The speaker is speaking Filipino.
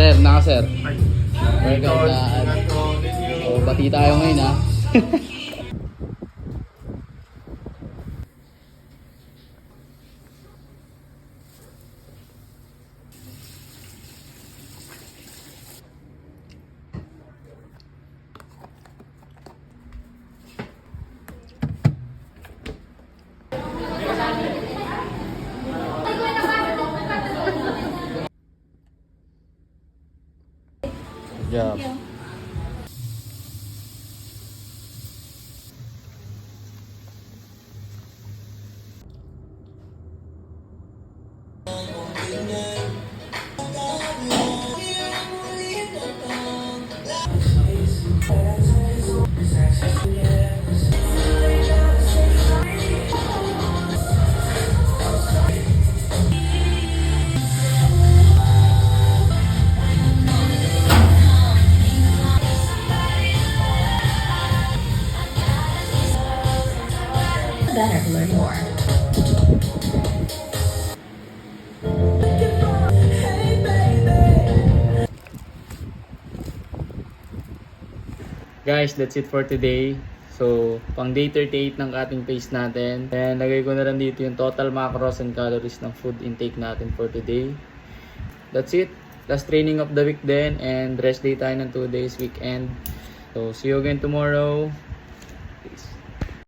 Sir, naka sir. Ay. Welcome na. So, bati tayo ngayon ha. Good job. Better to learn more. Guys, that's it for today. So, pang day 38 ng ating pace natin. And lagay ko na lang dito yung total macros and calories ng food intake natin for today. That's it. Last training of the week then. And rest day tayo ng 2 days weekend. So, see you again tomorrow.